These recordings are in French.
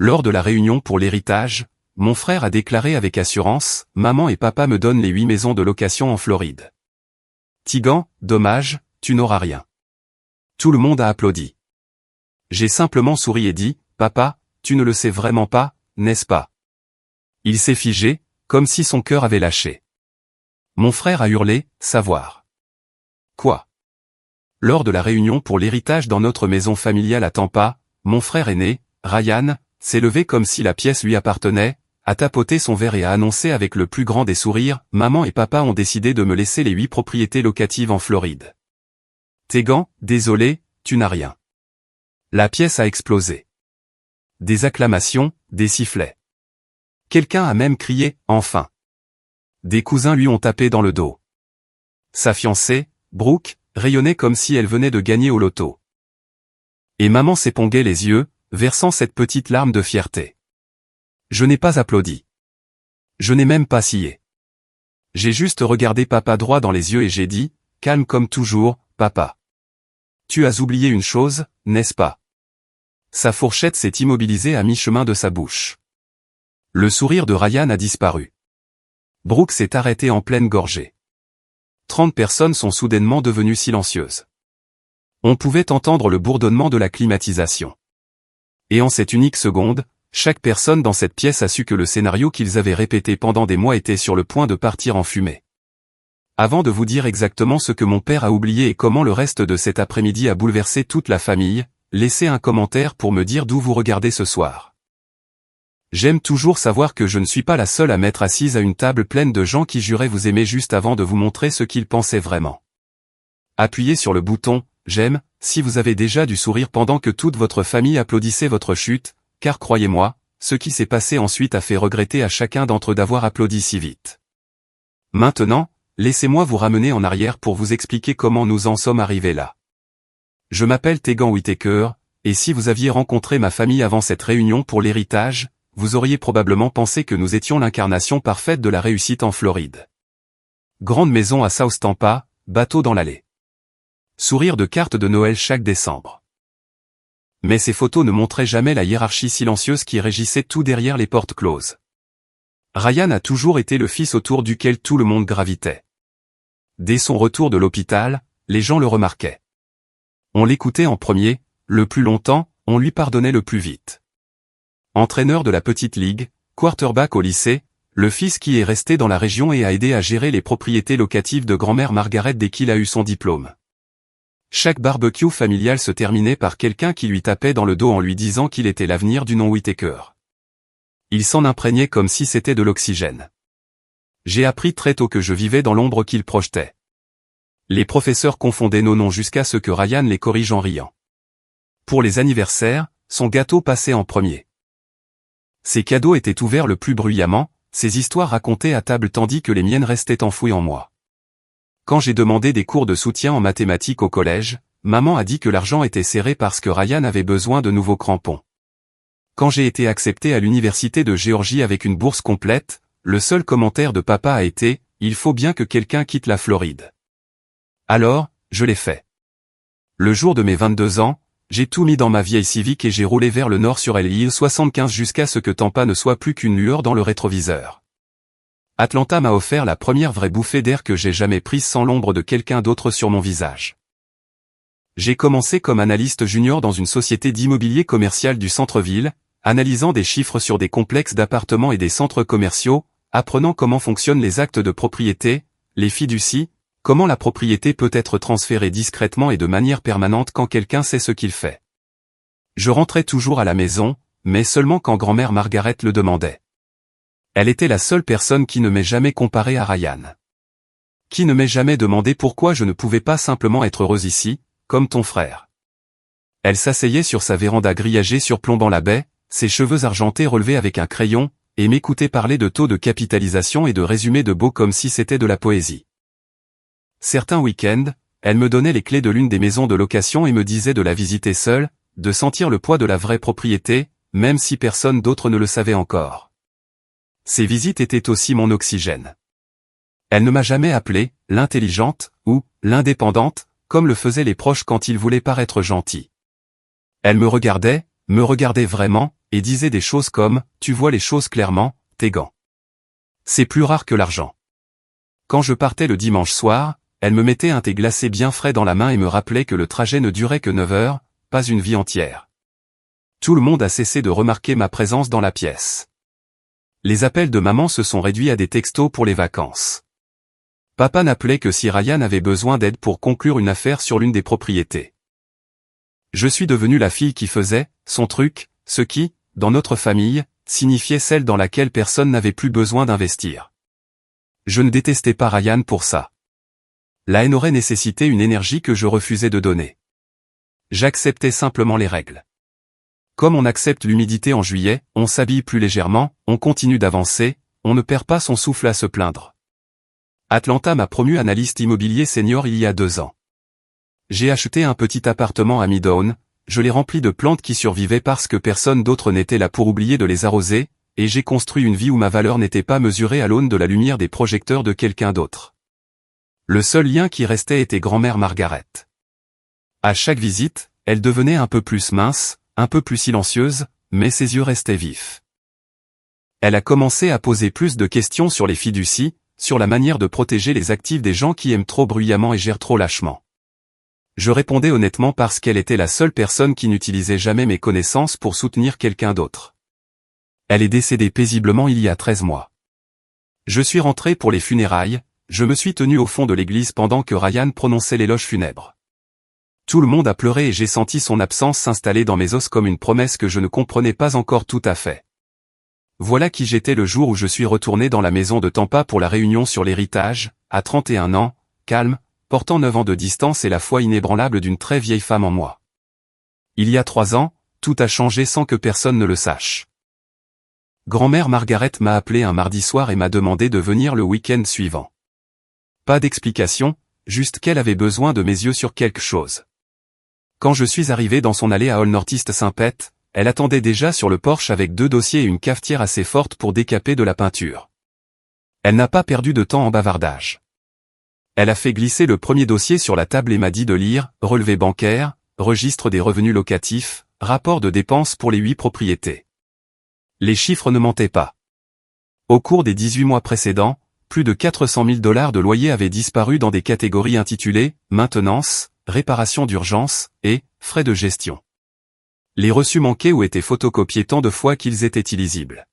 Lors de la réunion pour l'héritage, mon frère a déclaré avec assurance, « Maman et papa me donnent les 8 maisons de location en Floride. » Tigan, dommage, tu n'auras rien. Tout le monde a applaudi. J'ai simplement souri et dit, « Papa, tu ne le sais vraiment pas, n'est-ce pas ?» Il s'est figé, comme si son cœur avait lâché. Mon frère a hurlé, « Savoir. » Quoi? Lors de la réunion pour l'héritage dans notre maison familiale à Tampa, mon frère aîné, Ryan, s'est levé comme si la pièce lui appartenait, a tapoté son verre et a annoncé avec le plus grand des sourires, « Maman et papa ont décidé de me laisser les 8 propriétés locatives en Floride. » Tegan, désolé, tu n'as rien. La pièce a explosé. Des acclamations, des sifflets. Quelqu'un a même crié, « Enfin !» Des cousins lui ont tapé dans le dos. Sa fiancée, Brooke, rayonnait comme si elle venait de gagner au loto. Et maman s'éponguait les yeux, versant cette petite larme de fierté. Je n'ai pas applaudi. Je n'ai même pas scié. J'ai juste regardé papa droit dans les yeux et j'ai dit, calme comme toujours, papa. Tu as oublié une chose, n'est-ce pas? Sa fourchette s'est immobilisée à mi-chemin de sa bouche. Le sourire de Ryan a disparu. Brooke s'est arrêtée en pleine gorgée. 30 personnes sont soudainement devenues silencieuses. On pouvait entendre le bourdonnement de la climatisation. Et en cette unique seconde, chaque personne dans cette pièce a su que le scénario qu'ils avaient répété pendant des mois était sur le point de partir en fumée. Avant de vous dire exactement ce que mon père a oublié et comment le reste de cet après-midi a bouleversé toute la famille, laissez un commentaire pour me dire d'où vous regardez ce soir. J'aime toujours savoir que je ne suis pas la seule à m'être assise à une table pleine de gens qui juraient vous aimer juste avant de vous montrer ce qu'ils pensaient vraiment. Appuyez sur le bouton « J'aime » si vous avez déjà du sourire pendant que toute votre famille applaudissait votre chute, car croyez-moi, ce qui s'est passé ensuite a fait regretter à chacun d'entre eux d'avoir applaudi si vite. Maintenant, laissez-moi vous ramener en arrière pour vous expliquer comment nous en sommes arrivés là. Je m'appelle Tegan Whitaker, et si vous aviez rencontré ma famille avant cette réunion pour l'héritage, vous auriez probablement pensé que nous étions l'incarnation parfaite de la réussite en Floride. Grande maison à South Tampa, bateau dans l'allée. Sourire de carte de Noël chaque décembre. Mais ces photos ne montraient jamais la hiérarchie silencieuse qui régissait tout derrière les portes closes. Ryan a toujours été le fils autour duquel tout le monde gravitait. Dès son retour de l'hôpital, les gens le remarquaient. On l'écoutait en premier, le plus longtemps, on lui pardonnait le plus vite. Entraîneur de la petite ligue, quarterback au lycée, le fils qui est resté dans la région et a aidé à gérer les propriétés locatives de grand-mère Margaret dès qu'il a eu son diplôme. Chaque barbecue familial se terminait par quelqu'un qui lui tapait dans le dos en lui disant qu'il était l'avenir du nom Whitaker. Il s'en imprégnait comme si c'était de l'oxygène. J'ai appris très tôt que je vivais dans l'ombre qu'il projetait. Les professeurs confondaient nos noms jusqu'à ce que Ryan les corrige en riant. Pour les anniversaires, son gâteau passait en premier. Ses cadeaux étaient ouverts le plus bruyamment, ses histoires racontées à table tandis que les miennes restaient enfouies en moi. Quand j'ai demandé des cours de soutien en mathématiques au collège, maman a dit que l'argent était serré parce que Ryan avait besoin de nouveaux crampons. Quand j'ai été accepté à l'université de Géorgie avec une bourse complète, le seul commentaire de papa a été « Il faut bien que quelqu'un quitte la Floride ». Alors, je l'ai fait. Le jour de mes 22 ans, j'ai tout mis dans ma vieille Civic et j'ai roulé vers le nord sur l'île 75 jusqu'à ce que Tampa ne soit plus qu'une lueur dans le rétroviseur. Atlanta m'a offert la première vraie bouffée d'air que j'ai jamais prise sans l'ombre de quelqu'un d'autre sur mon visage. J'ai commencé comme analyste junior dans une société d'immobilier commercial du centre-ville, analysant des chiffres sur des complexes d'appartements et des centres commerciaux, apprenant comment fonctionnent les actes de propriété, les fiducies, comment la propriété peut être transférée discrètement et de manière permanente quand quelqu'un sait ce qu'il fait. Je rentrais toujours à la maison, mais seulement quand grand-mère Margaret le demandait. Elle était la seule personne qui ne m'ait jamais comparé à Ryan. Qui ne m'ait jamais demandé pourquoi je ne pouvais pas simplement être heureuse ici, comme ton frère. Elle s'asseyait sur sa véranda grillagée surplombant la baie, ses cheveux argentés relevés avec un crayon, et m'écoutait parler de taux de capitalisation et de résumés de beaux comme si c'était de la poésie. Certains week-ends, elle me donnait les clés de l'une des maisons de location et me disait de la visiter seule, de sentir le poids de la vraie propriété, même si personne d'autre ne le savait encore. Ces visites étaient aussi mon oxygène. Elle ne m'a jamais appelée « l'intelligente » ou « l'indépendante », comme le faisaient les proches quand ils voulaient paraître gentils. Elle me regardait vraiment, et disait des choses comme « Tu vois les choses clairement, tes gants. C'est plus rare que l'argent. » Quand je partais le dimanche soir, elle me mettait un thé glacé bien frais dans la main et me rappelait que le trajet ne durait que 9 heures, pas une vie entière. Tout le monde a cessé de remarquer ma présence dans la pièce. Les appels de maman se sont réduits à des textos pour les vacances. Papa n'appelait que si Ryan avait besoin d'aide pour conclure une affaire sur l'une des propriétés. Je suis devenue la fille qui faisait son truc, ce qui, dans notre famille, signifiait celle dans laquelle personne n'avait plus besoin d'investir. Je ne détestais pas Ryan pour ça. La haine aurait nécessité une énergie que je refusais de donner. J'acceptais simplement les règles. Comme on accepte l'humidité en juillet, on s'habille plus légèrement, on continue d'avancer, on ne perd pas son souffle à se plaindre. Atlanta m'a promu analyste immobilier senior il y a 2 ans. J'ai acheté un petit appartement à Midtown, je l'ai rempli de plantes qui survivaient parce que personne d'autre n'était là pour oublier de les arroser, et j'ai construit une vie où ma valeur n'était pas mesurée à l'aune de la lumière des projecteurs de quelqu'un d'autre. Le seul lien qui restait était grand-mère Margaret. À chaque visite, elle devenait un peu plus mince, un peu plus silencieuse, mais ses yeux restaient vifs. Elle a commencé à poser plus de questions sur les fiducies, sur la manière de protéger les actifs des gens qui aiment trop bruyamment et gèrent trop lâchement. Je répondais honnêtement parce qu'elle était la seule personne qui n'utilisait jamais mes connaissances pour soutenir quelqu'un d'autre. Elle est décédée paisiblement il y a 13 mois. Je suis rentré pour les funérailles, je me suis tenu au fond de l'église pendant que Ryan prononçait l'éloge funèbre. Tout le monde a pleuré et j'ai senti son absence s'installer dans mes os comme une promesse que je ne comprenais pas encore tout à fait. Voilà qui j'étais le jour où je suis retourné dans la maison de Tampa pour la réunion sur l'héritage, à 31 ans, calme, portant 9 ans de distance et la foi inébranlable d'une très vieille femme en moi. Il y a 3 ans, tout a changé sans que personne ne le sache. Grand-mère Margaret m'a appelé un mardi soir et m'a demandé de venir le week-end suivant. Pas d'explication, juste qu'elle avait besoin de mes yeux sur quelque chose. Quand je suis arrivé dans son allée à Old Northeast Saint-Pete, elle attendait déjà sur le porche avec 2 dossiers et une cafetière assez forte pour décaper de la peinture. Elle n'a pas perdu de temps en bavardage. Elle a fait glisser le premier dossier sur la table et m'a dit de lire « Relevé bancaire, registre des revenus locatifs, rapport de dépenses pour les 8 propriétés ». Les chiffres ne mentaient pas. Au cours des 18 mois précédents, plus de 400 000 $ de loyers avaient disparu dans des catégories intitulées « Maintenance », réparation d'urgence, et frais de gestion. Les reçus manquaient ou étaient photocopiés tant de fois qu'ils étaient illisibles.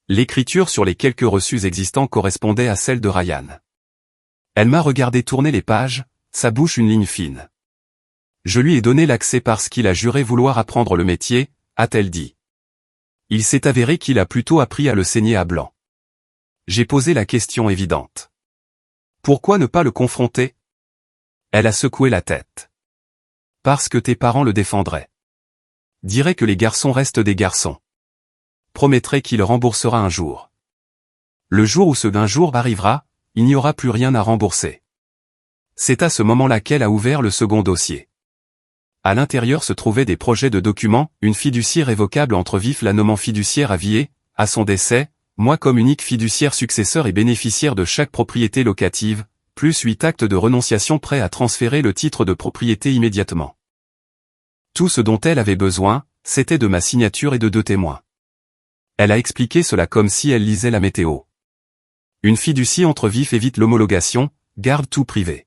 L'écriture sur les quelques reçus existants correspondait à celle de Ryan. Elle m'a regardé tourner les pages, sa bouche une ligne fine. Je lui ai donné l'accès parce qu'il a juré vouloir apprendre le métier, a-t-elle dit. Il s'est avéré qu'il a plutôt appris à le saigner à blanc. J'ai posé la question évidente. Pourquoi ne pas le confronter ? Elle a secoué la tête. Parce que tes parents le défendraient. Dirait que les garçons restent des garçons. Promettrait qu'il remboursera un jour. Le jour où ce d'un jour arrivera, il n'y aura plus rien à rembourser. C'est à ce moment-là qu'elle a ouvert le second dossier. À l'intérieur se trouvaient des projets de documents, une fiducie révocable entre vifs la nommant fiduciaire à vie et, à son décès, moi comme unique fiduciaire successeur et bénéficiaire de chaque propriété locative, plus 8 actes de renonciation prêts à transférer le titre de propriété immédiatement. Tout ce dont elle avait besoin, c'était de ma signature et de 2 témoins. Elle a expliqué cela comme si elle lisait la météo. Une fiducie entre vifs évite l'homologation, garde tout privé.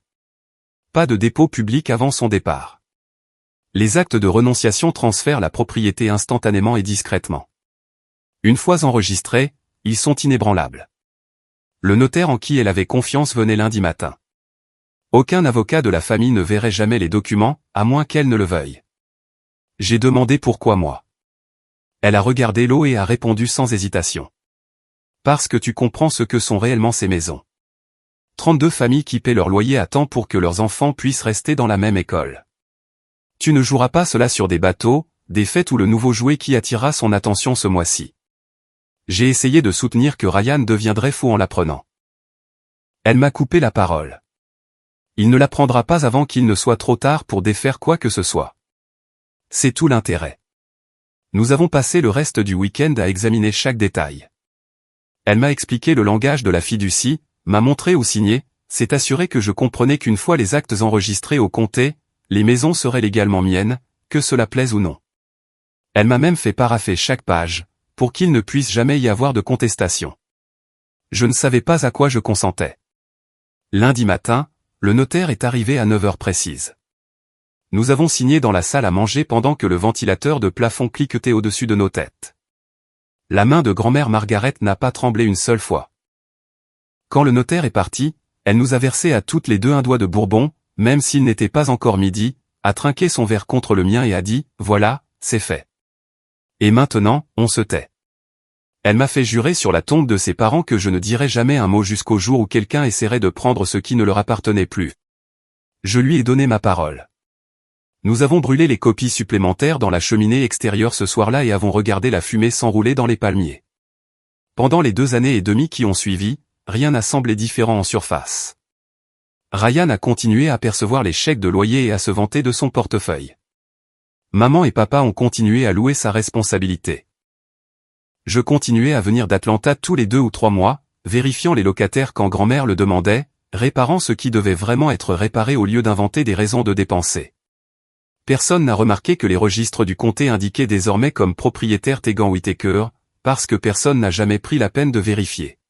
Pas de dépôt public avant son départ. Les actes de renonciation transfèrent la propriété instantanément et discrètement. Une fois enregistrés, ils sont inébranlables. Le notaire en qui elle avait confiance venait lundi matin. Aucun avocat de la famille ne verrait jamais les documents, à moins qu'elle ne le veuille. J'ai demandé pourquoi moi. Elle a regardé l'eau et a répondu sans hésitation. Parce que tu comprends ce que sont réellement ces maisons. 32 familles qui paient leur loyer à temps pour que leurs enfants puissent rester dans la même école. Tu ne joueras pas cela sur des bateaux, des fêtes ou le nouveau jouet qui attirera son attention ce mois-ci. J'ai essayé de soutenir que Ryan deviendrait fou en l'apprenant. Elle m'a coupé la parole. Il ne l'apprendra pas avant qu'il ne soit trop tard pour défaire quoi que ce soit. C'est tout l'intérêt. Nous avons passé le reste du week-end à examiner chaque détail. Elle m'a expliqué le langage de la fiducie, m'a montré où signer, s'est assuré que je comprenais qu'une fois les actes enregistrés au comté, les maisons seraient légalement miennes, que cela plaise ou non. Elle m'a même fait parapher chaque page, pour qu'il ne puisse jamais y avoir de contestation. Je ne savais pas à quoi je consentais. Lundi matin, le notaire est arrivé à 9 heures précises. Nous avons signé dans la salle à manger pendant que le ventilateur de plafond cliquetait au-dessus de nos têtes. La main de grand-mère Margaret n'a pas tremblé une seule fois. Quand le notaire est parti, elle nous a versé à toutes les deux un doigt de bourbon, même s'il n'était pas encore midi, a trinqué son verre contre le mien et a dit « Voilà, c'est fait. Et maintenant, on se tait ». Elle m'a fait jurer sur la tombe de ses parents que je ne dirais jamais un mot jusqu'au jour où quelqu'un essaierait de prendre ce qui ne leur appartenait plus. Je lui ai donné ma parole. Nous avons brûlé les copies supplémentaires dans la cheminée extérieure ce soir-là et avons regardé la fumée s'enrouler dans les palmiers. Pendant les 2 années et demie qui ont suivi, rien n'a semblé différent en surface. Ryan a continué à percevoir les chèques de loyer et à se vanter de son portefeuille. Maman et papa ont continué à louer sa responsabilité. Je continuais à venir d'Atlanta tous les 2 ou 3 mois, vérifiant les locataires quand grand-mère le demandait, réparant ce qui devait vraiment être réparé au lieu d'inventer des raisons de dépenser. Personne n'a remarqué que les registres du comté indiquaient désormais comme propriétaire Tegan Whitaker, parce que personne n'a jamais pris la peine de vérifier.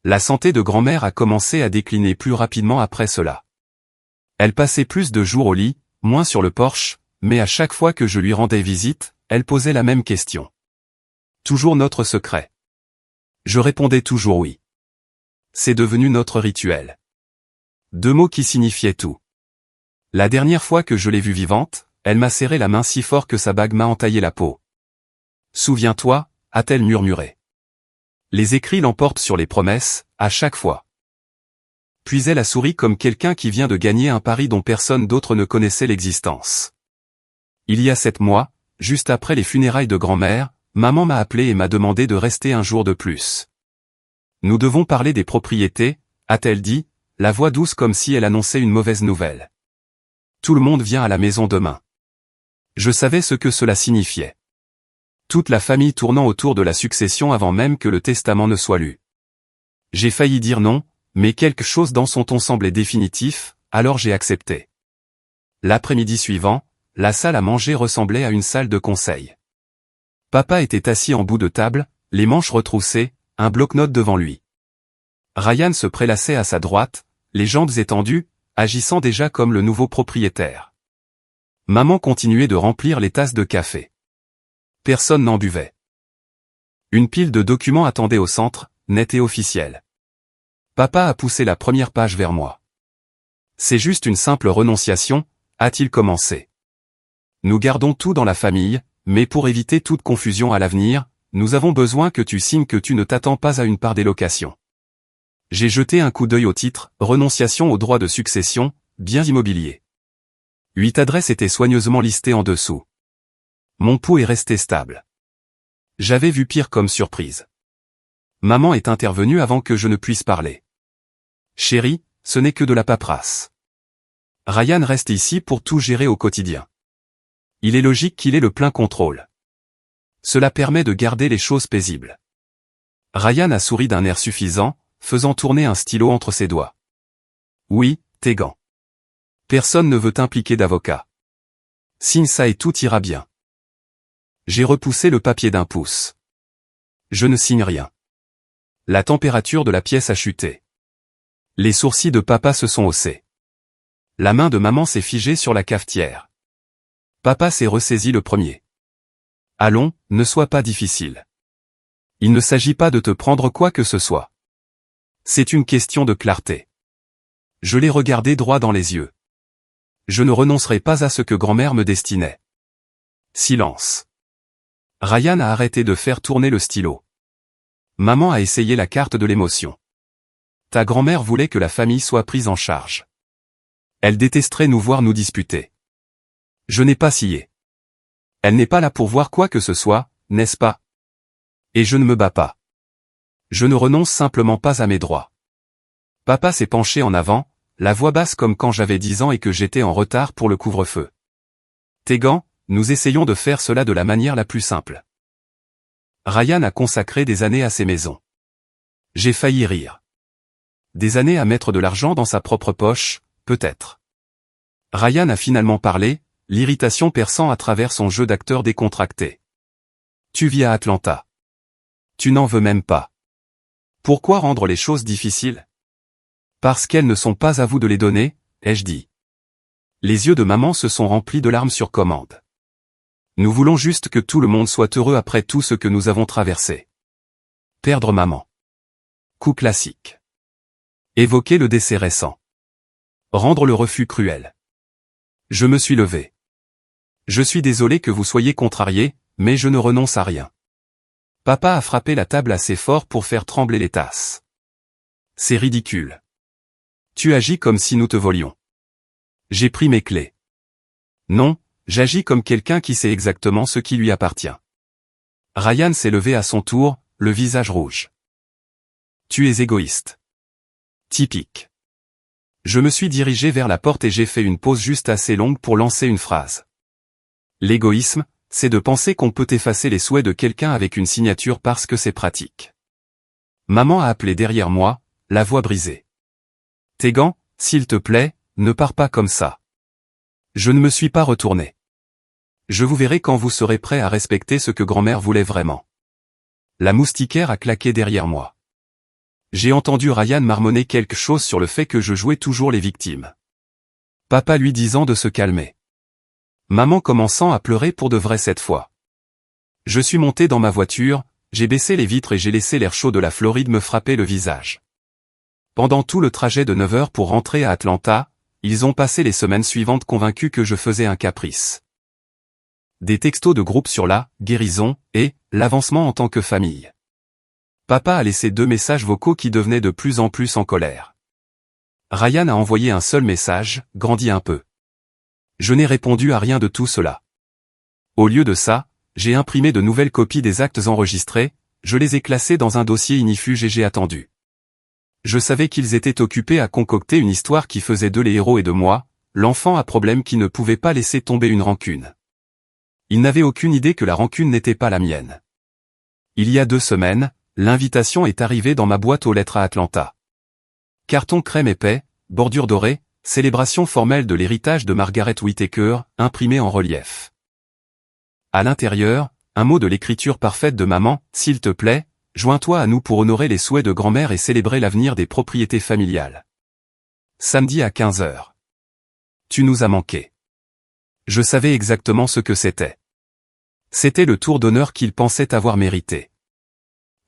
La santé de grand-mère a commencé à décliner plus rapidement après cela. Elle passait plus de jours au lit, moins sur le porche, mais à chaque fois que je lui rendais visite, elle posait la même question. Toujours notre secret. Je répondais toujours oui. C'est devenu notre rituel. 2 mots qui signifiaient tout. La dernière fois que je l'ai vue vivante, elle m'a serré la main si fort que sa bague m'a entaillé la peau. Souviens-toi, a-t-elle murmuré. Les écrits l'emportent sur les promesses, à chaque fois. Puis elle a souri comme quelqu'un qui vient de gagner un pari dont personne d'autre ne connaissait l'existence. Il y a 7 mois, juste après les funérailles de grand-mère, maman m'a appelé et m'a demandé de rester un jour de plus. Nous devons parler des propriétés, a-t-elle dit, la voix douce comme si elle annonçait une mauvaise nouvelle. Tout le monde vient à la maison demain. Je savais ce que cela signifiait. Toute la famille tournant autour de la succession avant même que le testament ne soit lu. J'ai failli dire non, mais quelque chose dans son ton semblait définitif, alors j'ai accepté. L'après-midi suivant, la salle à manger ressemblait à une salle de conseil. Papa était assis en bout de table, les manches retroussées, un bloc-notes devant lui. Ryan se prélassait à sa droite, les jambes étendues, agissant déjà comme le nouveau propriétaire. Maman continuait de remplir les tasses de café. Personne n'en buvait. Une pile de documents attendait au centre, net et officiel. Papa a poussé la première page vers moi. C'est juste une simple renonciation, a-t-il commencé. Nous gardons tout dans la famille, mais pour éviter toute confusion à l'avenir, nous avons besoin que tu signes que tu ne t'attends pas à une part des locations. J'ai jeté un coup d'œil au titre « Renonciation aux droits de succession, biens immobiliers ». 8 adresses étaient soigneusement listées en dessous. Mon pouls est resté stable. J'avais vu pire comme surprise. Maman est intervenue avant que je ne puisse parler. Chérie, ce n'est que de la paperasse. Ryan reste ici pour tout gérer au quotidien. Il est logique qu'il ait le plein contrôle. Cela permet de garder les choses paisibles. Ryan a souri d'un air suffisant, faisant tourner un stylo entre ses doigts. Oui, Tegan. Personne ne veut impliquer d'avocat. Signe ça et tout ira bien. J'ai repoussé le papier d'1 pouce. Je ne signe rien. La température de la pièce a chuté. Les sourcils de papa se sont haussés. La main de maman s'est figée sur la cafetière. Papa s'est ressaisi le premier. Allons, ne sois pas difficile. Il ne s'agit pas de te prendre quoi que ce soit. C'est une question de clarté. Je l'ai regardé droit dans les yeux. Je ne renoncerai pas à ce que grand-mère me destinait. Silence. Ryan a arrêté de faire tourner le stylo. Maman a essayé la carte de l'émotion. Ta grand-mère voulait que la famille soit prise en charge. Elle détesterait nous voir nous disputer. Je n'ai pas scié. Elle n'est pas là pour voir quoi que ce soit, n'est-ce pas? Et je ne me bats pas. Je ne renonce simplement pas à mes droits. Papa s'est penché en avant, la voix basse comme quand j'avais 10 ans et que j'étais en retard pour le couvre-feu. Tegan, nous essayons de faire cela de la manière la plus simple. Ryan a consacré des années à ces maisons. J'ai failli rire. Des années à mettre de l'argent dans sa propre poche, peut-être. Ryan a finalement parlé, l'irritation perçant à travers son jeu d'acteur décontracté. Tu vis à Atlanta. Tu n'en veux même pas. Pourquoi rendre les choses difficiles? Parce qu'elles ne sont pas à vous de les donner, ai-je dit. Les yeux de maman se sont remplis de larmes sur commande. Nous voulons juste que tout le monde soit heureux après tout ce que nous avons traversé. Perdre maman. Coup classique. Évoquer le décès récent. Rendre le refus cruel. Je me suis levé. Je suis désolé que vous soyez contrarié, mais je ne renonce à rien. Papa a frappé la table assez fort pour faire trembler les tasses. C'est ridicule. Tu agis comme si nous te volions. J'ai pris mes clés. Non, j'agis comme quelqu'un qui sait exactement ce qui lui appartient. Ryan s'est levé à son tour, le visage rouge. Tu es égoïste. Typique. Je me suis dirigé vers la porte et j'ai fait une pause juste assez longue pour lancer une phrase. L'égoïsme, c'est de penser qu'on peut effacer les souhaits de quelqu'un avec une signature parce que c'est pratique. Maman a appelé derrière moi, la voix brisée. Tegan, s'il te plaît, ne pars pas comme ça. Je ne me suis pas retourné. Je vous verrai quand vous serez prêt à respecter ce que grand-mère voulait vraiment. La moustiquaire a claqué derrière moi. J'ai entendu Ryan marmonner quelque chose sur le fait que je jouais toujours les victimes. Papa lui disant de se calmer. Maman commençant à pleurer pour de vrai cette fois. Je suis monté dans ma voiture, j'ai baissé les vitres et j'ai laissé l'air chaud de la Floride me frapper le visage. Pendant tout le trajet de 9 heures pour rentrer à Atlanta, ils ont passé les semaines suivantes convaincus que je faisais un caprice. Des textos de groupe sur la guérison et l'avancement en tant que famille. Papa a laissé 2 messages vocaux qui devenaient de plus en plus en colère. Ryan a envoyé un seul message, grandis un peu. Je n'ai répondu à rien de tout cela. Au lieu de ça, j'ai imprimé de nouvelles copies des actes enregistrés, je les ai classés dans un dossier ignifuge et j'ai attendu. Je savais qu'ils étaient occupés à concocter une histoire qui faisait d'eux les héros et de moi, l'enfant à problème qui ne pouvait pas laisser tomber une rancune. Ils n'avaient aucune idée que la rancune n'était pas la mienne. Il y a 2 semaines, l'invitation est arrivée dans ma boîte aux lettres à Atlanta. Carton crème épais, bordure dorée, célébration formelle de l'héritage de Margaret Whittaker, imprimé en relief. À l'intérieur, un mot de l'écriture parfaite de maman, s'il te plaît, joins-toi à nous pour honorer les souhaits de grand-mère et célébrer l'avenir des propriétés familiales. Samedi à 15 heures. Tu nous as manqué. Je savais exactement ce que c'était. C'était le tour d'honneur qu'il pensait avoir mérité.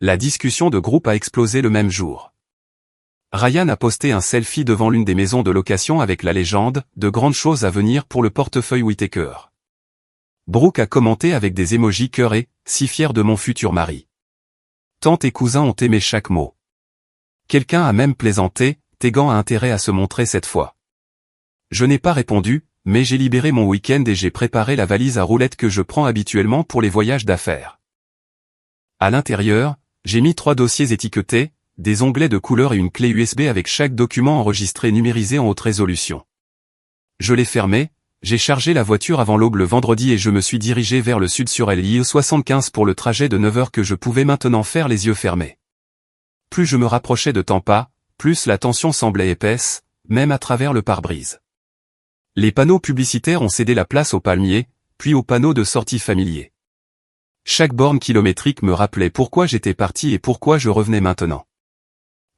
La discussion de groupe a explosé le même jour. Ryan a posté un selfie devant l'une des maisons de location avec la légende « De grandes choses à venir pour le portefeuille Whittaker ». Brooke a commenté avec des émojis cœur et « si fier de mon futur mari ». Tante et cousins ont aimé chaque mot. Quelqu'un a même plaisanté, Tegan a intérêt à se montrer cette fois. Je n'ai pas répondu, mais j'ai libéré mon week-end et j'ai préparé la valise à roulettes que je prends habituellement pour les voyages d'affaires. À l'intérieur, j'ai mis 3 dossiers étiquetés, des onglets de couleur et une clé USB avec chaque document enregistré numérisé en haute résolution. Je l'ai fermé, j'ai chargé la voiture avant l'aube le vendredi et je me suis dirigé vers le sud sur l'I 75 pour le trajet de 9 heures que je pouvais maintenant faire les yeux fermés. Plus je me rapprochais de Tampa, plus la tension semblait épaisse, même à travers le pare-brise. Les panneaux publicitaires ont cédé la place aux palmiers, puis aux panneaux de sortie familiers. Chaque borne kilométrique me rappelait pourquoi j'étais parti et pourquoi je revenais maintenant.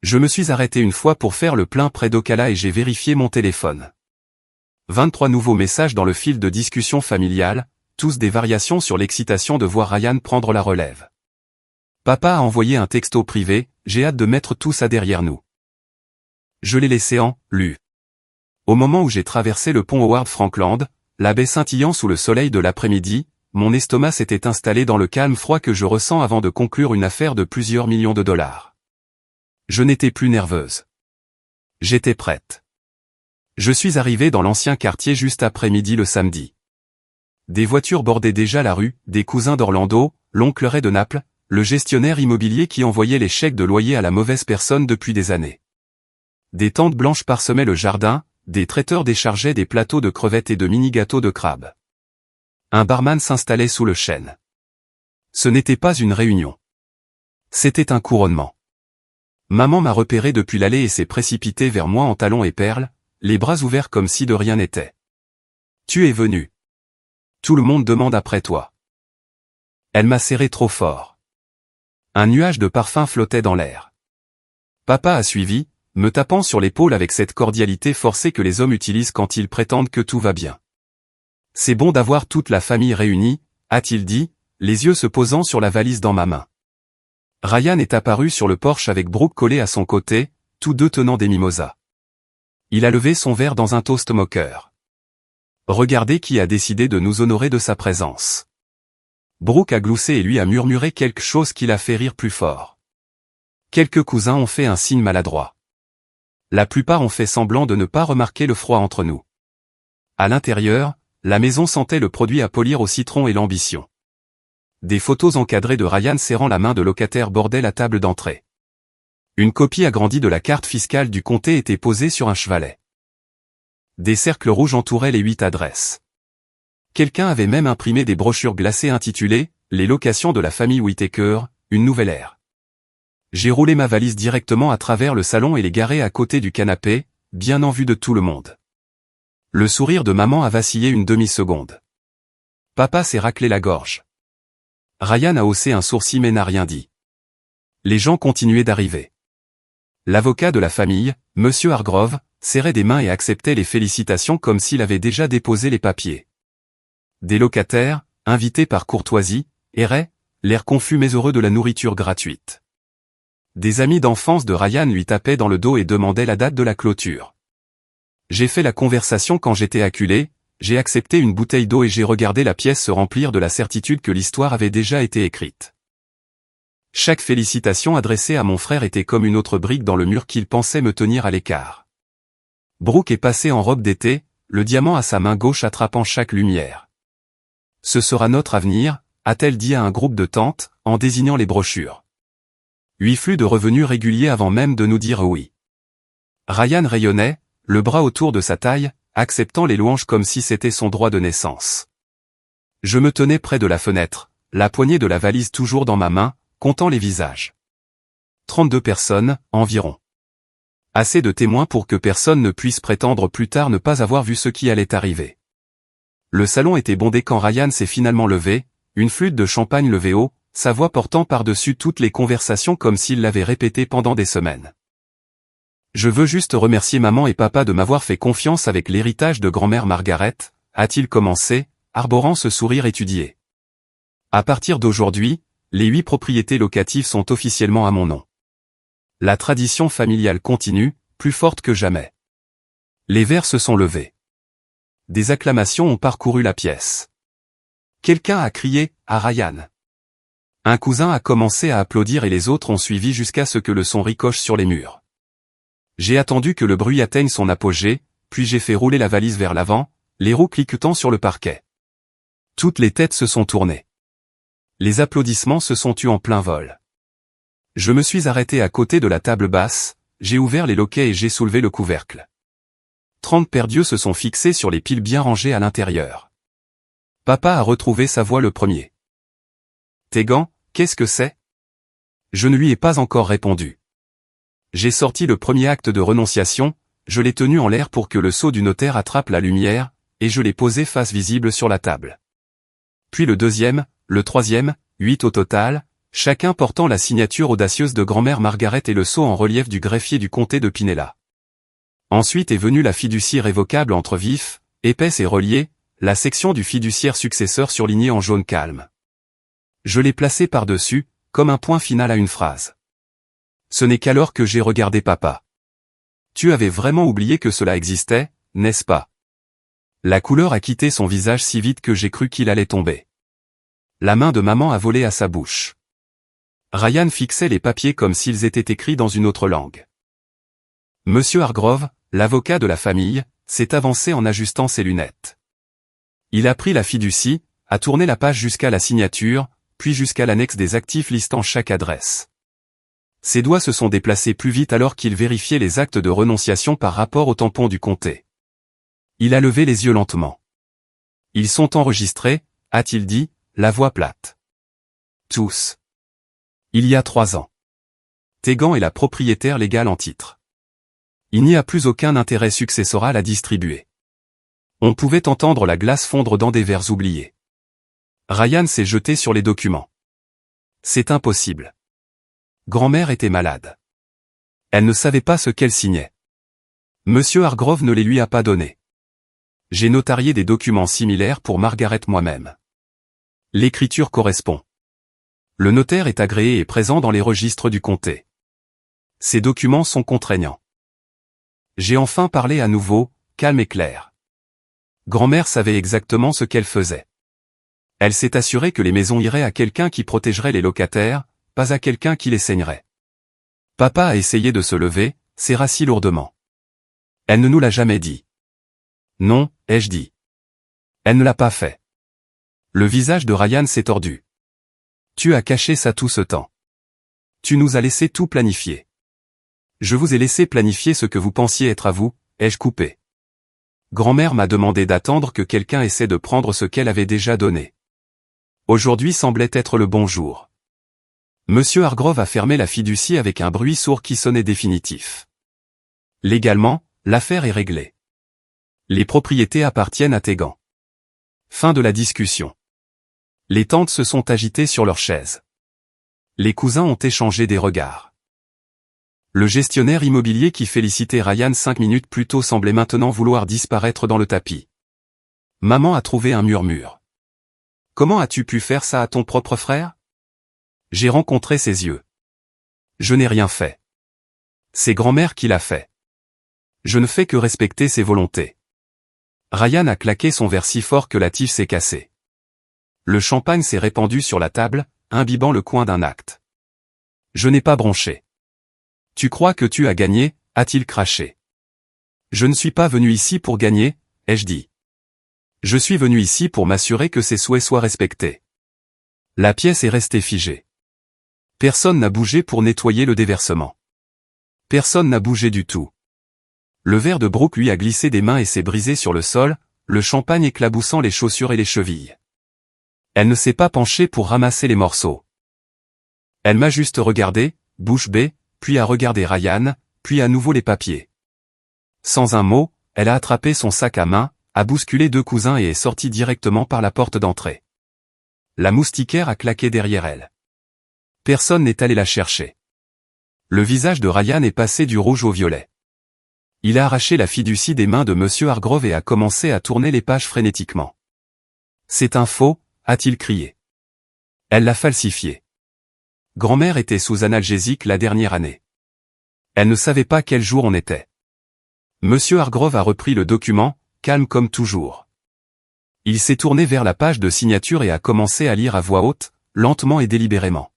Je me suis arrêté une fois pour faire le plein près d'Ocala et j'ai vérifié mon téléphone. 23 nouveaux messages dans le fil de discussion familiale, tous des variations sur l'excitation de voir Ryan prendre la relève. Papa a envoyé un texto privé, j'ai hâte de mettre tout ça derrière nous. Je l'ai laissé en lu. Au moment où j'ai traversé le pont Howard Frankland, la baie scintillant sous le soleil de l'après-midi, mon estomac s'était installé dans le calme froid que je ressens avant de conclure une affaire de plusieurs millions de dollars. Je n'étais plus nerveuse. J'étais prête. Je suis arrivé dans l'ancien quartier juste après midi le samedi. Des voitures bordaient déjà la rue, des cousins d'Orlando, l'oncle Ray de Naples, le gestionnaire immobilier qui envoyait les chèques de loyer à la mauvaise personne depuis des années. Des tentes blanches parsemaient le jardin, des traiteurs déchargeaient des plateaux de crevettes et de mini-gâteaux de crabe. Un barman s'installait sous le chêne. Ce n'était pas une réunion. C'était un couronnement. Maman m'a repéré depuis l'allée et s'est précipitée vers moi en talons et perles, les bras ouverts comme si de rien n'était. Tu es venu. Tout le monde demande après toi. Elle m'a serré trop fort. Un nuage de parfum flottait dans l'air. Papa a suivi, me tapant sur l'épaule avec cette cordialité forcée que les hommes utilisent quand ils prétendent que tout va bien. C'est bon d'avoir toute la famille réunie, a-t-il dit, les yeux se posant sur la valise dans ma main. Ryan est apparu sur le porche avec Brooke collé à son côté, tous deux tenant des mimosas. Il a levé son verre dans un toast moqueur. Regardez qui a décidé de nous honorer de sa présence. Brooke a gloussé et lui a murmuré quelque chose qui l'a fait rire plus fort. Quelques cousins ont fait un signe maladroit. La plupart ont fait semblant de ne pas remarquer le froid entre nous. À l'intérieur, la maison sentait le produit à polir au citron et l'ambition. Des photos encadrées de Ryan serrant la main de locataire bordaient la table d'entrée. Une copie agrandie de la carte fiscale du comté était posée sur un chevalet. Des cercles rouges entouraient les 8 adresses. Quelqu'un avait même imprimé des brochures glacées intitulées « Les locations de la famille Whittaker, une nouvelle ère ». J'ai roulé ma valise directement à travers le salon et l'ai garée à côté du canapé, bien en vue de tout le monde. Le sourire de maman a vacillé une demi-seconde. Papa s'est raclé la gorge. Ryan a haussé un sourcil mais n'a rien dit. Les gens continuaient d'arriver. L'avocat de la famille, Monsieur Hargrove, serrait des mains et acceptait les félicitations comme s'il avait déjà déposé les papiers. Des locataires, invités par courtoisie, erraient, l'air confus mais heureux de la nourriture gratuite. Des amis d'enfance de Ryan lui tapaient dans le dos et demandaient la date de la clôture. J'ai fait la conversation quand j'étais acculé, j'ai accepté une bouteille d'eau et j'ai regardé la pièce se remplir de la certitude que l'histoire avait déjà été écrite. Chaque félicitation adressée à mon frère était comme une autre brique dans le mur qu'il pensait me tenir à l'écart. Brooke est passé en robe d'été, le diamant à sa main gauche attrapant chaque lumière. Ce sera notre avenir, a-t-elle dit à un groupe de tantes, en désignant les brochures. 8 flux de revenus réguliers avant même de nous dire oui. Ryan rayonnait, le bras autour de sa taille, acceptant les louanges comme si c'était son droit de naissance. Je me tenais près de la fenêtre, la poignée de la valise toujours dans ma main, comptant les visages. 32 personnes, environ. Assez de témoins pour que personne ne puisse prétendre plus tard ne pas avoir vu ce qui allait arriver. Le salon était bondé quand Ryan s'est finalement levé, une flûte de champagne levée haut, sa voix portant par-dessus toutes les conversations comme s'il l'avait répété pendant des semaines. Je veux juste remercier maman et papa de m'avoir fait confiance avec l'héritage de grand-mère Margaret, a-t-il commencé, arborant ce sourire étudié. À partir d'aujourd'hui, les 8 propriétés locatives sont officiellement à mon nom. La tradition familiale continue, plus forte que jamais. Les verres se sont levés. Des acclamations ont parcouru la pièce. Quelqu'un a crié « à Ryan ». Un cousin a commencé à applaudir et les autres ont suivi jusqu'à ce que le son ricoche sur les murs. J'ai attendu que le bruit atteigne son apogée, puis j'ai fait rouler la valise vers l'avant, les roues cliquetant sur le parquet. Toutes les têtes se sont tournées. Les applaudissements se sont tus en plein vol. Je me suis arrêté à côté de la table basse, j'ai ouvert les loquets et j'ai soulevé le couvercle. 30 paires d'yeux se sont fixés sur les piles bien rangées à l'intérieur. Papa a retrouvé sa voix le premier. « Tes gants, qu'est-ce que c'est ?» Je ne lui ai pas encore répondu. J'ai sorti le premier acte de renonciation, je l'ai tenu en l'air pour que le sceau du notaire attrape la lumière, et je l'ai posé face visible sur la table. Puis le deuxième, le troisième, 8 au total, chacun portant la signature audacieuse de grand-mère Margaret et le sceau en relief du greffier du comté de Pinella. Ensuite est venue la fiducie révocable entre vifs, épaisse et reliée, la section du fiduciaire successeur surlignée en jaune calme. Je l'ai placé par-dessus, comme un point final à une phrase. Ce n'est qu'alors que j'ai regardé papa. Tu avais vraiment oublié que cela existait, n'est-ce pas? La couleur a quitté son visage si vite que j'ai cru qu'il allait tomber. La main de maman a volé à sa bouche. Ryan fixait les papiers comme s'ils étaient écrits dans une autre langue. Monsieur Hargrove, l'avocat de la famille, s'est avancé en ajustant ses lunettes. Il a pris la fiducie, a tourné la page jusqu'à la signature, puis jusqu'à l'annexe des actifs listant chaque adresse. Ses doigts se sont déplacés plus vite alors qu'il vérifiait les actes de renonciation par rapport au tampon du comté. Il a levé les yeux lentement. Ils sont enregistrés, a-t-il dit, la voix plate. Tous. Il y a 3 ans. Tegan est la propriétaire légale en titre. Il n'y a plus aucun intérêt successoral à distribuer. On pouvait entendre la glace fondre dans des verres oubliés. Ryan s'est jeté sur les documents. C'est impossible. Grand-mère était malade. Elle ne savait pas ce qu'elle signait. Monsieur Hargrove ne les lui a pas donnés. J'ai notarié des documents similaires pour Margaret moi-même. L'écriture correspond. Le notaire est agréé et présent dans les registres du comté. Ces documents sont contraignants. J'ai enfin parlé à nouveau, calme et clair. Grand-mère savait exactement ce qu'elle faisait. Elle s'est assurée que les maisons iraient à quelqu'un qui protégerait les locataires, pas à quelqu'un qui les saignerait. Papa a essayé de se lever, s'est rassis lourdement. Elle ne nous l'a jamais dit. Non, ai-je dit. Elle ne l'a pas fait. Le visage de Ryan s'est tordu. Tu as caché ça tout ce temps. Tu nous as laissé tout planifier. Je vous ai laissé planifier ce que vous pensiez être à vous, ai-je coupé. Grand-mère m'a demandé d'attendre que quelqu'un essaie de prendre ce qu'elle avait déjà donné. Aujourd'hui semblait être le bon jour. Monsieur Hargrove a fermé la fiducie avec un bruit sourd qui sonnait définitif. Légalement, l'affaire est réglée. Les propriétés appartiennent à Tegan. Fin de la discussion. Les tantes se sont agitées sur leurs chaises. Les cousins ont échangé des regards. Le gestionnaire immobilier qui félicitait Ryan 5 minutes plus tôt semblait maintenant vouloir disparaître dans le tapis. Maman a trouvé un murmure. Comment as-tu pu faire ça à ton propre frère? J'ai rencontré ses yeux. Je n'ai rien fait. C'est grand-mère qui l'a fait. Je ne fais que respecter ses volontés. Ryan a claqué son verre si fort que la tige s'est cassée. Le champagne s'est répandu sur la table, imbibant le coin d'un acte. Je n'ai pas bronché. Tu crois que tu as gagné, a-t-il craché. Je ne suis pas venu ici pour gagner, ai-je dit. Je suis venu ici pour m'assurer que ses souhaits soient respectés. La pièce est restée figée. Personne n'a bougé pour nettoyer le déversement. Personne n'a bougé du tout. Le verre de Brooke lui a glissé des mains et s'est brisé sur le sol, le champagne éclaboussant les chaussures et les chevilles. Elle ne s'est pas penchée pour ramasser les morceaux. Elle m'a juste regardé, bouche bée, puis a regardé Ryan, puis à nouveau les papiers. Sans un mot, elle a attrapé son sac à main, a bousculé 2 cousins et est sortie directement par la porte d'entrée. La moustiquaire a claqué derrière elle. Personne n'est allé la chercher. Le visage de Ryan est passé du rouge au violet. Il a arraché la fiducie des mains de Monsieur Hargrove et a commencé à tourner les pages frénétiquement. C'est un faux, a-t-il crié. Elle l'a falsifié. Grand-mère était sous analgésique la dernière année. Elle ne savait pas quel jour on était. Monsieur Hargrove a repris le document, calme comme toujours. Il s'est tourné vers la page de signature et a commencé à lire à voix haute, lentement et délibérément.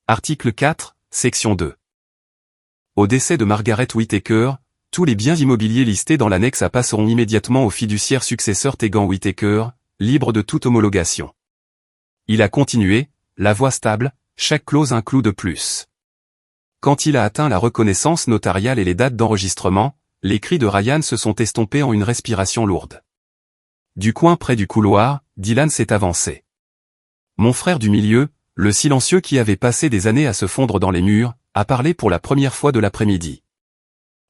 Article 4, section 2. Au décès de Margaret Whittaker, tous les biens immobiliers listés dans l'annexe A passeront immédiatement au fiduciaire successeur Tegan Whittaker, libre de toute homologation. Il a continué, la voix stable, chaque clause un clou de plus. Quand il a atteint la reconnaissance notariale et les dates d'enregistrement, les cris de Ryan se sont estompés en une respiration lourde. Du coin près du couloir, Dylan s'est avancé. Mon frère du milieu, le silencieux qui avait passé des années à se fondre dans les murs, a parlé pour la première fois de l'après-midi.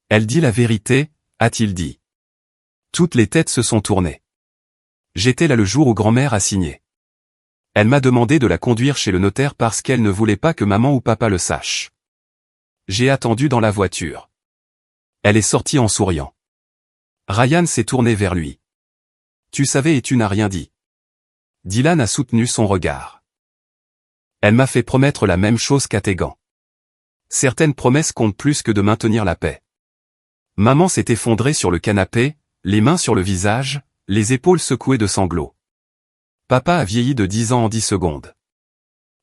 Elle dit la vérité, a-t-il dit. Toutes les têtes se sont tournées. J'étais là le jour où grand-mère a signé. Elle m'a demandé de la conduire chez le notaire parce qu'elle ne voulait pas que maman ou papa le sachent. J'ai attendu dans la voiture. Elle est sortie en souriant. Ryan s'est tourné vers lui. Tu savais et tu n'as rien dit. Dylan a soutenu son regard. Elle m'a fait promettre la même chose qu'à Tegan. Certaines promesses comptent plus que de maintenir la paix. Maman s'est effondrée sur le canapé, les mains sur le visage, les épaules secouées de sanglots. Papa a vieilli de 10 ans en 10 secondes.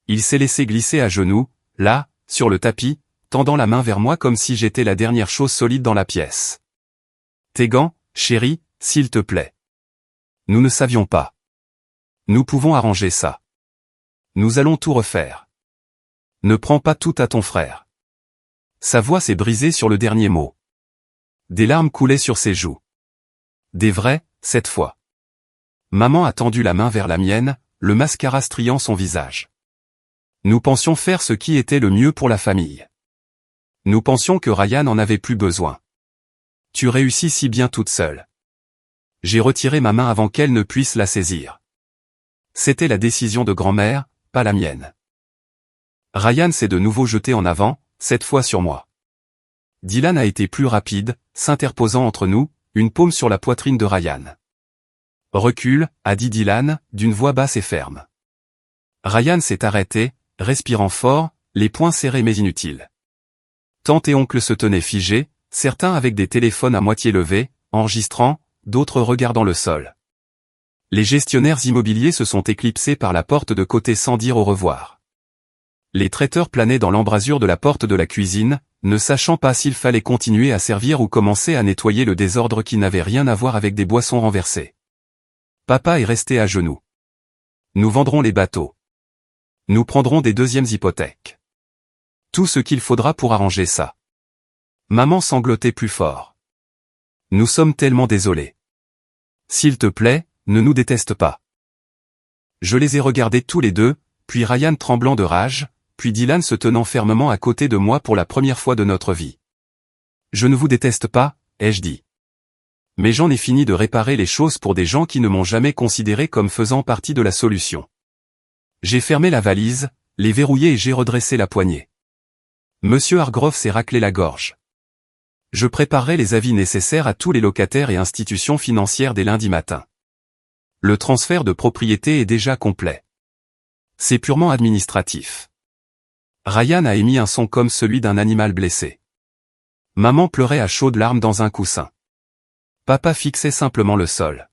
Il s'est laissé glisser à genoux, là, sur le tapis, tendant la main vers moi comme si j'étais la dernière chose solide dans la pièce. Tegan, chérie, s'il te plaît. Nous ne savions pas. Nous pouvons arranger ça. Nous allons tout refaire. Ne prends pas tout à ton frère. Sa voix s'est brisée sur le dernier mot. Des larmes coulaient sur ses joues. Des vraies, cette fois. Maman a tendu la main vers la mienne, le mascara striant son visage. Nous pensions faire ce qui était le mieux pour la famille. Nous pensions que Ryan en avait plus besoin. Tu réussis si bien toute seule. J'ai retiré ma main avant qu'elle ne puisse la saisir. C'était la décision de grand-mère, pas la mienne. Ryan s'est de nouveau jeté en avant, cette fois sur moi. Dylan a été plus rapide, s'interposant entre nous, une paume sur la poitrine de Ryan. Recule, a dit Dylan, d'une voix basse et ferme. Ryan s'est arrêté, respirant fort, les poings serrés mais inutiles. Tante et oncle se tenaient figés, certains avec des téléphones à moitié levés, enregistrant, d'autres regardant le sol. Les gestionnaires immobiliers se sont éclipsés par la porte de côté sans dire au revoir. Les traiteurs planaient dans l'embrasure de la porte de la cuisine, ne sachant pas s'il fallait continuer à servir ou commencer à nettoyer le désordre qui n'avait rien à voir avec des boissons renversées. Papa est resté à genoux. Nous vendrons les bateaux. Nous prendrons des deuxièmes hypothèques. Tout ce qu'il faudra pour arranger ça. Maman sanglotait plus fort. Nous sommes tellement désolés. S'il te plaît, ne nous déteste pas. Je les ai regardés tous les deux, puis Ryan tremblant de rage, puis Dylan se tenant fermement à côté de moi pour la première fois de notre vie. Je ne vous déteste pas, ai-je dit. Mais j'en ai fini de réparer les choses pour des gens qui ne m'ont jamais considéré comme faisant partie de la solution. J'ai fermé la valise, les verrouillé et j'ai redressé la poignée. Monsieur Hargrove s'est raclé la gorge. Je préparerai les avis nécessaires à tous les locataires et institutions financières dès lundi matin. Le transfert de propriété est déjà complet. C'est purement administratif. Ryan a émis un son comme celui d'un animal blessé. Maman pleurait à chaudes larmes dans un coussin. Papa fixait simplement le sol.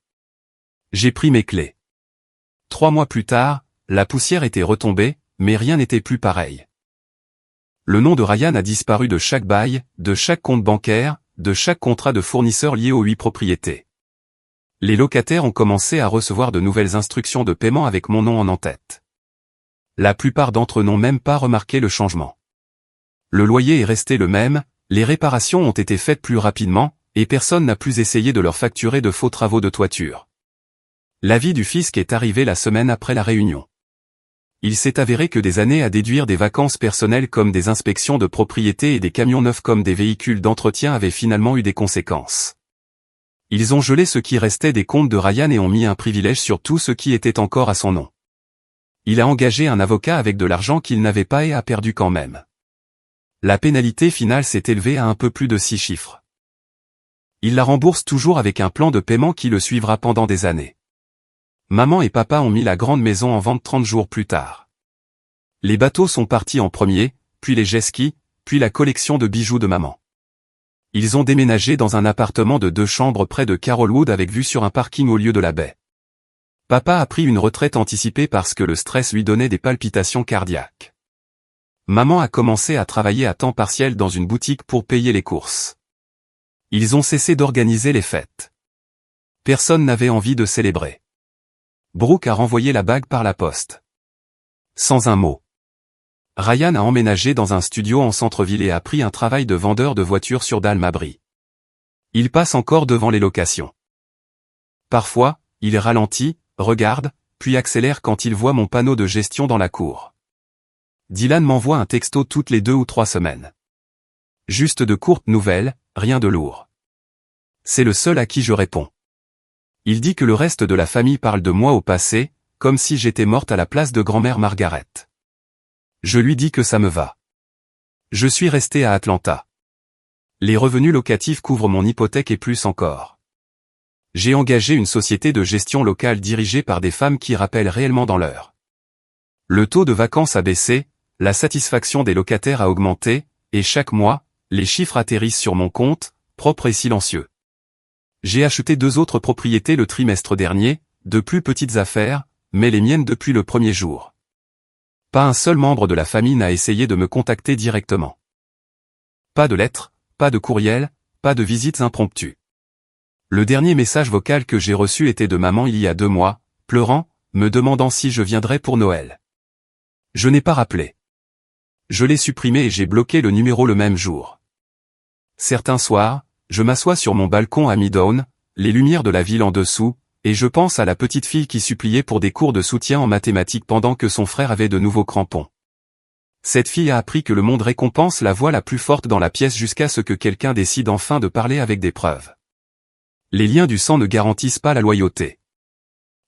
J'ai pris mes clés. 3 mois plus tard, la poussière était retombée, mais rien n'était plus pareil. Le nom de Ryan a disparu de chaque bail, de chaque compte bancaire, de chaque contrat de fournisseur lié aux 8 propriétés. Les locataires ont commencé à recevoir de nouvelles instructions de paiement avec mon nom en tête. La plupart d'entre eux n'ont même pas remarqué le changement. Le loyer est resté le même, les réparations ont été faites plus rapidement, et personne n'a plus essayé de leur facturer de faux travaux de toiture. L'avis du fisc est arrivé la semaine après la réunion. Il s'est avéré que des années à déduire des vacances personnelles comme des inspections de propriété et des camions neufs comme des véhicules d'entretien avaient finalement eu des conséquences. Ils ont gelé ce qui restait des comptes de Ryan et ont mis un privilège sur tout ce qui était encore à son nom. Il a engagé un avocat avec de l'argent qu'il n'avait pas et a perdu quand même. La pénalité finale s'est élevée à un peu plus de 6 chiffres. Il la rembourse toujours avec un plan de paiement qui le suivra pendant des années. Maman et papa ont mis la grande maison en vente 30 jours plus tard. Les bateaux sont partis en premier, puis les jet skis, puis la collection de bijoux de maman. Ils ont déménagé dans un appartement de 2 chambres près de Carolwood avec vue sur un parking au lieu de la baie. Papa a pris une retraite anticipée parce que le stress lui donnait des palpitations cardiaques. Maman a commencé à travailler à temps partiel dans une boutique pour payer les courses. Ils ont cessé d'organiser les fêtes. Personne n'avait envie de célébrer. Brooke a renvoyé la bague par la poste. Sans un mot. Ryan a emménagé dans un studio en centre-ville et a pris un travail de vendeur de voitures sur Dalmabry. Il passe encore devant les locations. Parfois, il ralentit, regarde, puis accélère quand il voit mon panneau de gestion dans la cour. Dylan m'envoie un texto toutes les 2 ou 3 semaines. Juste de courtes nouvelles, rien de lourd. C'est le seul à qui je réponds. Il dit que le reste de la famille parle de moi au passé, comme si j'étais morte à la place de grand-mère Margaret. Je lui dis que ça me va. Je suis resté à Atlanta. Les revenus locatifs couvrent mon hypothèque et plus encore. J'ai engagé une société de gestion locale dirigée par des femmes qui rappellent réellement dans l'heure. Le taux de vacances a baissé, la satisfaction des locataires a augmenté, et chaque mois, les chiffres atterrissent sur mon compte, propre et silencieux. J'ai acheté 2 autres propriétés le trimestre dernier, de plus petites affaires, mais les miennes depuis le premier jour. Pas un seul membre de la famille n'a essayé de me contacter directement. Pas de lettres, pas de courriel, pas de visites impromptues. Le dernier message vocal que j'ai reçu était de maman il y a 2 mois, pleurant, me demandant si je viendrais pour Noël. Je n'ai pas rappelé. Je l'ai supprimé et j'ai bloqué le numéro le même jour. Certains soirs, je m'assois sur mon balcon à Midtown, les lumières de la ville en dessous, et je pense à la petite fille qui suppliait pour des cours de soutien en mathématiques pendant que son frère avait de nouveaux crampons. Cette fille a appris que le monde récompense la voix la plus forte dans la pièce jusqu'à ce que quelqu'un décide enfin de parler avec des preuves. Les liens du sang ne garantissent pas la loyauté.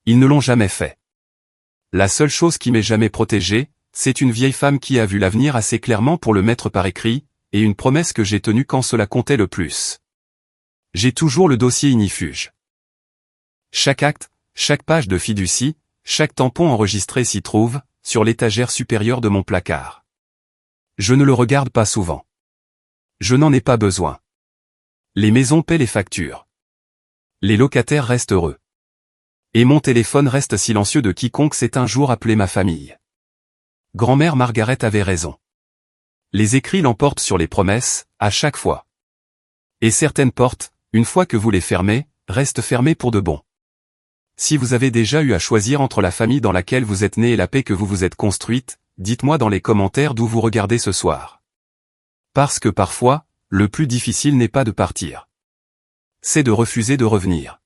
Ils ne l'ont jamais fait. La seule chose qui m'ait jamais protégé, c'est une vieille femme qui a vu l'avenir assez clairement pour le mettre par écrit, et une promesse que j'ai tenue quand cela comptait le plus. J'ai toujours le dossier ignifuge. Chaque acte, chaque page de fiducie, chaque tampon enregistré s'y trouve, sur l'étagère supérieure de mon placard. Je ne le regarde pas souvent. Je n'en ai pas besoin. Les maisons paient les factures. Les locataires restent heureux. Et mon téléphone reste silencieux de quiconque s'est un jour appelé ma famille. Grand-mère Margaret avait raison. Les écrits l'emportent sur les promesses, à chaque fois. Et certaines portes, une fois que vous les fermez, restent fermées pour de bon. Si vous avez déjà eu à choisir entre la famille dans laquelle vous êtes né et la paix que vous vous êtes construite, dites-moi dans les commentaires d'où vous regardez ce soir. Parce que parfois, le plus difficile n'est pas de partir. C'est de refuser de revenir.